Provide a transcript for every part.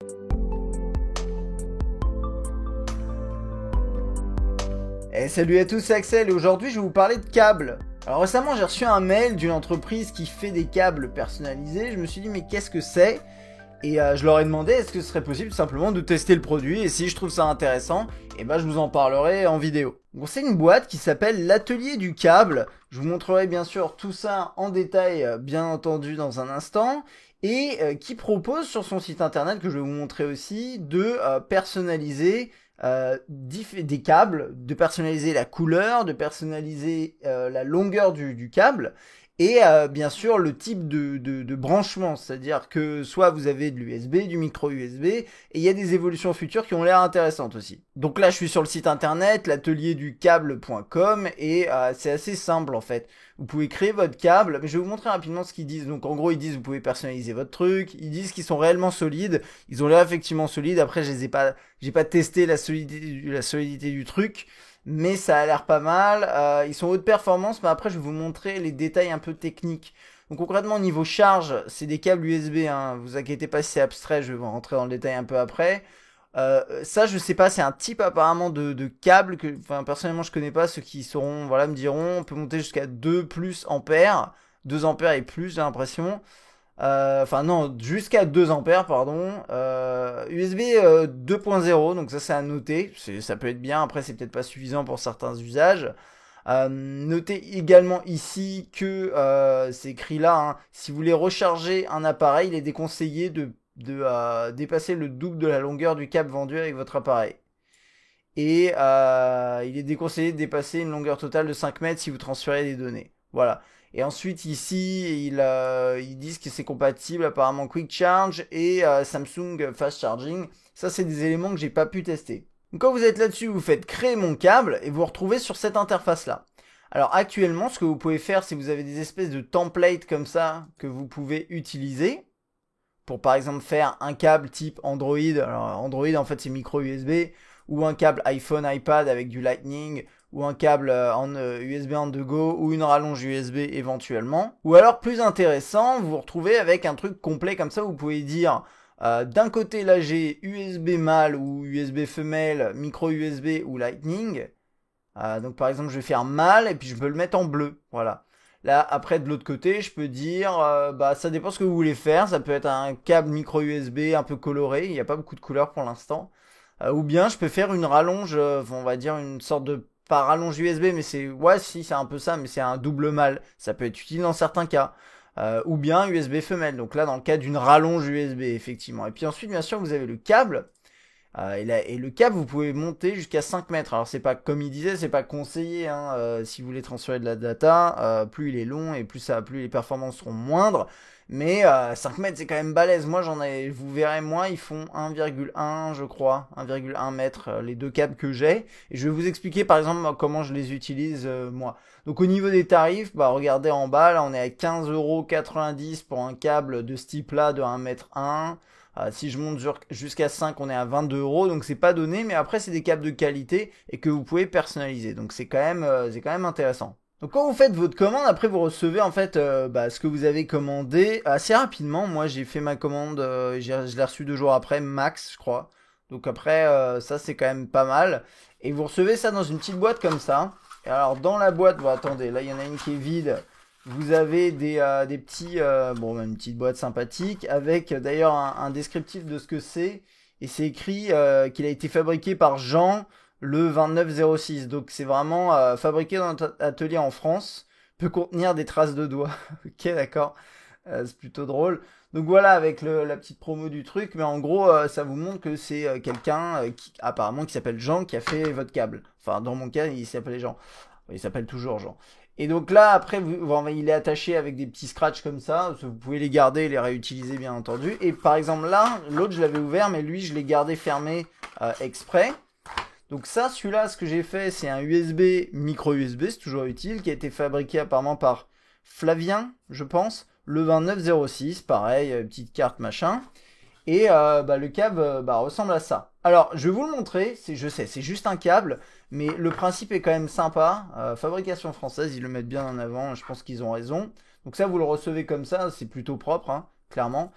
Et salut à tous, c'est Axel et aujourd'hui je vais vous parler de câbles. Alors récemment j'ai reçu un mail d'une entreprise qui fait des câbles personnalisés, je me suis dit mais qu'est-ce que c'est? Et je leur ai demandé est-ce que ce serait possible simplement de tester le produit et si je trouve ça intéressant, et ben je vous en parlerai en vidéo. Donc c'est une boîte qui s'appelle l'Atelier du câble, je vous montrerai bien sûr tout ça en détail bien entendu dans un instant, et qui propose sur son site internet que je vais vous montrer aussi de personnaliser des câbles, de personnaliser la couleur, de personnaliser la longueur du câble et bien sûr le type de branchement, c'est-à-dire que soit vous avez de l'USB, du micro USB, et il y a des évolutions futures qui ont l'air intéressantes aussi. Donc là je suis sur le site internet l'atelierducable.com et c'est assez simple en fait. Vous pouvez créer votre câble, mais je vais vous montrer rapidement ce qu'ils disent. Donc en gros ils disent vous pouvez personnaliser votre truc, ils disent qu'ils sont réellement solides, ils ont l'air effectivement solides, après j'ai pas testé la solidité du truc, mais ça a l'air pas mal. Ils sont haute performance, mais après je vais vous montrer les détails un peu techniques. Donc concrètement au niveau charge, c'est des câbles USB, hein. Vous inquiétez pas si c'est abstrait, je vais vous rentrer dans le détail un peu après. Ça je sais pas, c'est un type apparemment de câble que, enfin personnellement je connais pas, ceux qui sauront, voilà, me diront, on peut monter jusqu'à 2 plus ampères, 2 ampères et plus j'ai l'impression. Enfin non, jusqu'à 2 ampères, pardon. USB 2.0, donc ça c'est à noter, ça peut être bien, après c'est peut-être pas suffisant pour certains usages. Notez également ici que c'est écrit là, hein, si vous voulez recharger un appareil, il est déconseillé de dépasser le double de la longueur du câble vendu avec votre appareil. Et il est déconseillé de dépasser une longueur totale de 5 mètres si vous transférez des données. Voilà. Et ensuite ici, ils disent que c'est compatible apparemment Quick Charge et Samsung Fast Charging. Ça c'est des éléments que j'ai pas pu tester. Donc quand vous êtes là-dessus, vous faites créer mon câble et vous vous retrouvez sur cette interface là. Alors actuellement, ce que vous pouvez faire, c'est que vous avez des espèces de templates comme ça que vous pouvez utiliser pour par exemple faire un câble type Android. Alors Android en fait c'est micro USB, ou un câble iPhone, iPad avec du Lightning, ou un câble USB on the go, ou une rallonge USB éventuellement. Ou alors plus intéressant, vous vous retrouvez avec un truc complet comme ça, où vous pouvez dire d'un côté là j'ai USB mâle ou USB femelle, micro USB ou Lightning. Donc par exemple je vais faire mâle et puis je peux le mettre en bleu, voilà. Là après de l'autre côté je peux dire bah ça dépend ce que vous voulez faire, ça peut être un câble micro USB un peu coloré, il n'y a pas beaucoup de couleurs pour l'instant. Ou bien je peux faire une rallonge, on va dire une sorte de, pas rallonge USB, mais c'est, ouais si c'est un peu ça, mais c'est un double mâle, ça peut être utile dans certains cas. Ou bien USB femelle, donc là dans le cas d'une rallonge USB effectivement. Et puis ensuite bien sûr vous avez le câble. Et le câble, vous pouvez monter jusqu'à 5 mètres. Alors c'est pas, comme il disait, c'est pas conseillé, hein, si vous voulez transférer de la data, plus il est long et plus les performances seront moindres. Mais 5 mètres c'est quand même balèze. Moi j'en ai, vous verrez, moi ils font 1,1 je crois, 1,1 mètre les deux câbles que j'ai. Et je vais vous expliquer par exemple comment je les utilise moi. Donc au niveau des tarifs, bah regardez en bas, là on est à 15,90 € pour un câble de ce type là de 1,1 m. Si je monte jusqu'à 5, on est à 22 €, donc c'est pas donné, mais après c'est des câbles de qualité et que vous pouvez personnaliser, donc c'est quand même intéressant. Donc quand vous faites votre commande, après vous recevez en fait ce que vous avez commandé assez rapidement. Moi j'ai fait ma commande, je l'ai reçu 2 jours après, max je crois. Donc après ça c'est quand même pas mal. Et vous recevez ça dans une petite boîte comme ça. Et alors dans la boîte, bon attendez, là il y en a une qui est vide. Vous avez des petits, une petite boîte sympathique avec d'ailleurs un descriptif de ce que c'est. Et c'est écrit qu'il a été fabriqué par Jean le 2906. Donc c'est vraiment fabriqué dans notre atelier en France. Peut contenir des traces de doigts. Ok, d'accord. C'est plutôt drôle. Donc voilà, avec la petite promo du truc. Mais en gros, ça vous montre que c'est quelqu'un apparemment qui s'appelle Jean qui a fait votre câble. Enfin, dans mon cas, il s'appelait Jean. Il s'appelle toujours Jean. Et donc là, après, il est attaché avec des petits scratchs comme ça. Vous pouvez les garder et les réutiliser, bien entendu. Et par exemple là, l'autre, je l'avais ouvert, mais lui, je l'ai gardé fermé exprès. Donc ça, celui-là, ce que j'ai fait, c'est un USB, micro USB, c'est toujours utile, qui a été fabriqué apparemment par Flavien, je pense. Le 2906, pareil, petite carte, machin. Et le câble ressemble à ça. Alors, je vais vous le montrer, je sais, c'est juste un câble, mais le principe est quand même sympa. Fabrication française, ils le mettent bien en avant, je pense qu'ils ont raison. Donc ça, vous le recevez comme ça, c'est plutôt propre, hein, clairement.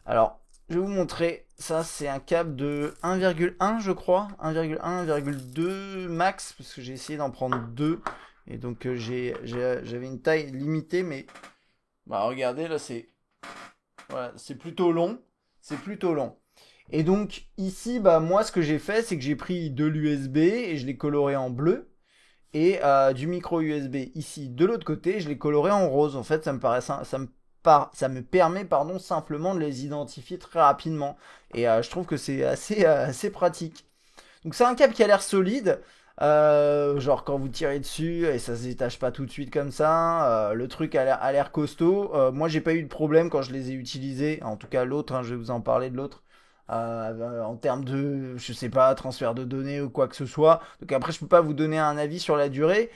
Alors, je vais vous montrer. Ça, c'est un câble de 1,1, je crois. 1,1, 1,2 max, parce que j'ai essayé d'en prendre deux. Et donc, j'avais une taille limitée, mais... Bah, regardez, là, c'est... Voilà, c'est plutôt long. C'est plutôt long. Et donc, ici, bah, moi, ce que j'ai fait, c'est que j'ai pris de l'USB et je l'ai coloré en bleu. Et du micro USB ici de l'autre côté, je l'ai coloré en rose. En fait, ça me permet simplement de les identifier très rapidement. Et je trouve que c'est assez pratique. Donc c'est un câble qui a l'air solide. Genre quand vous tirez dessus et ça se détache pas tout de suite comme ça. Le truc a l'air costaud. Moi j'ai pas eu de problème quand je les ai utilisés. En tout cas l'autre, hein, je vais vous en parler de l'autre. En termes de, je sais pas, transfert de données ou quoi que ce soit. Donc après, je peux pas vous donner un avis sur la durée.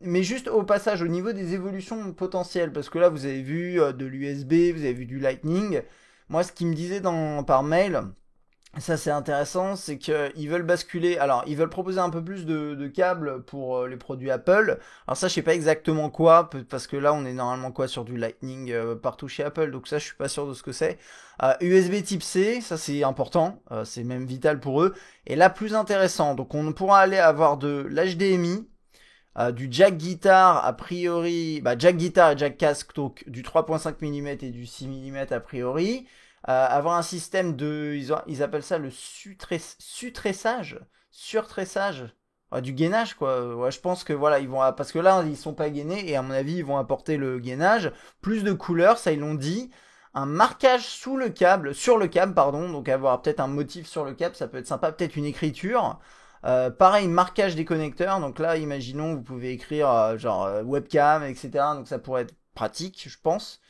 Mais juste au passage, au niveau des évolutions potentielles, parce que là, vous avez vu de l'USB, vous avez vu du Lightning. Moi, ce qu'ils me disaient par mail, ça c'est intéressant, c'est qu'ils veulent basculer, alors ils veulent proposer un peu plus de câbles pour les produits Apple. Alors ça je sais pas exactement quoi, parce que là on est normalement quoi sur du Lightning partout chez Apple, donc ça je suis pas sûr de ce que c'est. USB type C, ça c'est important, c'est même vital pour eux. Et là plus intéressant, donc on pourra aller avoir de l'HDMI, du jack guitare a priori, bah jack guitare et jack casque, donc du 3.5 mm et du 6 mm a priori. Avoir un système de, ils appellent ça le surtressage, du gainage quoi. Ouais, je pense que voilà, ils vont, parce que là ils sont pas gainés et à mon avis ils vont apporter le gainage, plus de couleurs, ça ils l'ont dit. Un marquage sur le câble, pardon, donc avoir peut-être un motif sur le câble, ça peut être sympa, peut-être une écriture. Pareil, marquage des connecteurs, donc là imaginons vous pouvez écrire webcam, etc. Donc ça pourrait être pratique, je pense.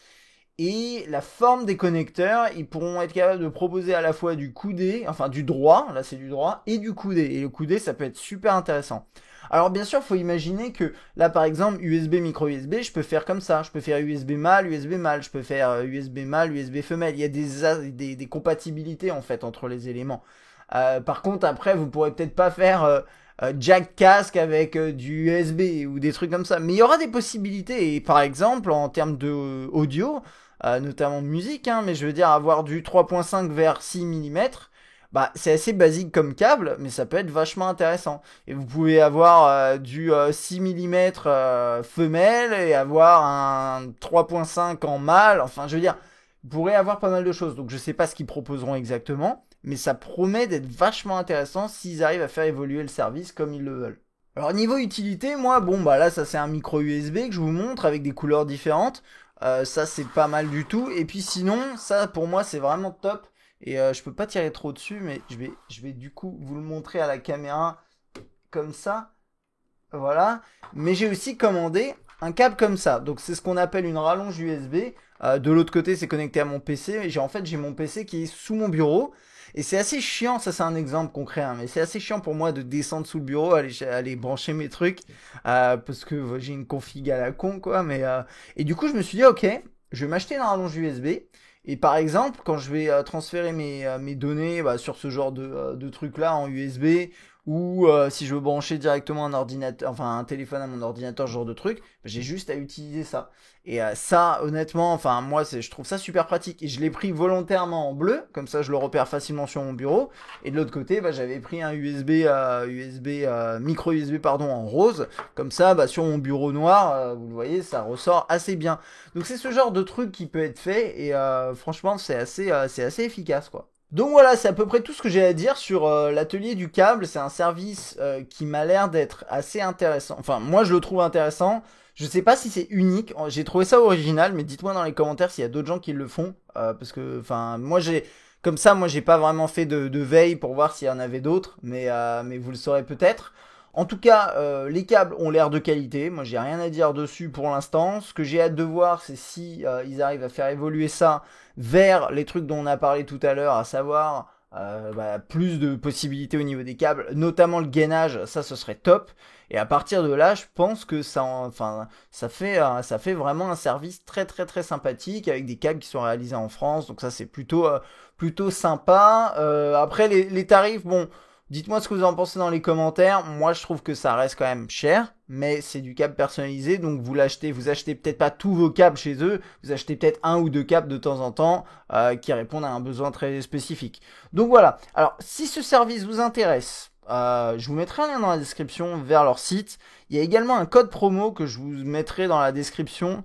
Et la forme des connecteurs, ils pourront être capables de proposer à la fois du coudé, enfin du droit, là c'est du droit, et du coudé. Et le coudé, ça peut être super intéressant. Alors bien sûr, il faut imaginer que là par exemple, USB, micro USB, je peux faire comme ça. Je peux faire USB mâle, je peux faire USB mâle, USB femelle. Il y a des compatibilités en fait entre les éléments. Par contre, après, vous pourrez peut-être pas faire jack casque avec du USB ou des trucs comme ça. Mais il y aura des possibilités. Et par exemple, en termes de audio, notamment musique, hein, mais je veux dire avoir du 3.5 vers 6 mm, bah c'est assez basique comme câble, mais ça peut être vachement intéressant. Et vous pouvez avoir du 6 mm femelle et avoir un 3.5 en mâle, enfin je veux dire, vous pourrez avoir pas mal de choses. Donc je sais pas ce qu'ils proposeront exactement, mais ça promet d'être vachement intéressant s'ils arrivent à faire évoluer le service comme ils le veulent. Alors niveau utilité, moi, bon bah là ça c'est un micro USB que je vous montre avec des couleurs différentes. Ça c'est pas mal du tout. Et puis sinon, ça pour moi c'est vraiment top. Et je peux pas tirer trop dessus, mais je vais du coup vous le montrer à la caméra comme ça. Voilà. Mais j'ai aussi commandé un câble comme ça. Donc c'est ce qu'on appelle une rallonge USB. De l'autre côté c'est connecté à mon PC. Et j'ai mon PC qui est sous mon bureau. Et c'est assez chiant, ça c'est un exemple concret, hein, mais c'est assez chiant pour moi de descendre sous le bureau, aller brancher mes trucs, parce que j'ai une config à la con, quoi. Et du coup, je me suis dit, ok, je vais m'acheter une rallonge USB. Et par exemple, quand je vais transférer mes données sur ce genre de truc-là en USB, ou si je veux brancher directement un ordinateur, enfin un téléphone à mon ordinateur, ce genre de truc, j'ai juste à utiliser ça. Et ça, honnêtement, enfin moi, je trouve ça super pratique. Et je l'ai pris volontairement en bleu, comme ça je le repère facilement sur mon bureau. Et de l'autre côté, j'avais pris un micro USB pardon, en rose, comme ça, sur mon bureau noir, vous le voyez, ça ressort assez bien. Donc c'est ce genre de truc qui peut être fait, et franchement, c'est assez efficace, quoi. Donc voilà, c'est à peu près tout ce que j'ai à dire sur l'atelier du câble. C'est un service qui m'a l'air d'être assez intéressant. Enfin, moi je le trouve intéressant. Je sais pas si c'est unique. J'ai trouvé ça original, mais dites-moi dans les commentaires s'il y a d'autres gens qui le font. Parce que, enfin, moi j'ai pas vraiment fait de veille pour voir s'il y en avait d'autres. Mais vous le saurez peut-être. En tout cas, les câbles ont l'air de qualité. Moi, j'ai rien à dire dessus pour l'instant. Ce que j'ai hâte de voir, c'est si ils arrivent à faire évoluer ça vers les trucs dont on a parlé tout à l'heure, à savoir plus de possibilités au niveau des câbles, notamment le gainage. Ça, ce serait top. Et à partir de là, je pense que ça fait vraiment un service très très très sympathique avec des câbles qui sont réalisés en France. Donc ça, c'est plutôt sympa. Après, les tarifs, bon. Dites-moi ce que vous en pensez dans les commentaires. Moi, je trouve que ça reste quand même cher, mais c'est du câble personnalisé, donc vous achetez peut-être pas tous vos câbles chez eux, vous achetez peut-être un ou deux câbles de temps en temps qui répondent à un besoin très spécifique. Donc voilà. Alors, si ce service vous intéresse, je vous mettrai un lien dans la description vers leur site. Il y a également un code promo que je vous mettrai dans la description.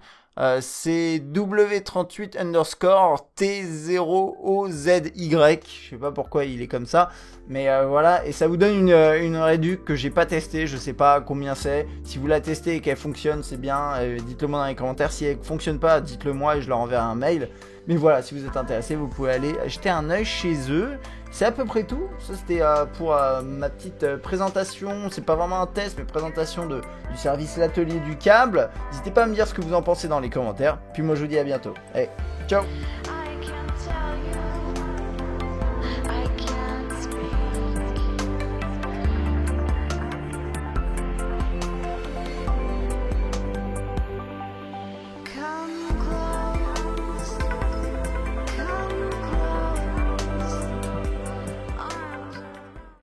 C'est W38 underscore T0OZY. Je sais pas pourquoi il est comme ça. Mais voilà. Et ça vous donne une réduc que j'ai pas testée. Je sais pas combien c'est. Si vous la testez et qu'elle fonctionne, c'est bien. Dites-le moi dans les commentaires. Si elle fonctionne pas, dites-le moi et je leur enverrai un mail. Mais voilà, si vous êtes intéressé, vous pouvez aller jeter un œil chez eux. C'est à peu près tout. Ça, c'était pour ma petite présentation. C'est pas vraiment un test, mais présentation du service L'Atelier du Câble. N'hésitez pas à me dire ce que vous en pensez dans les commentaires. Puis moi, je vous dis à bientôt. Allez, ciao!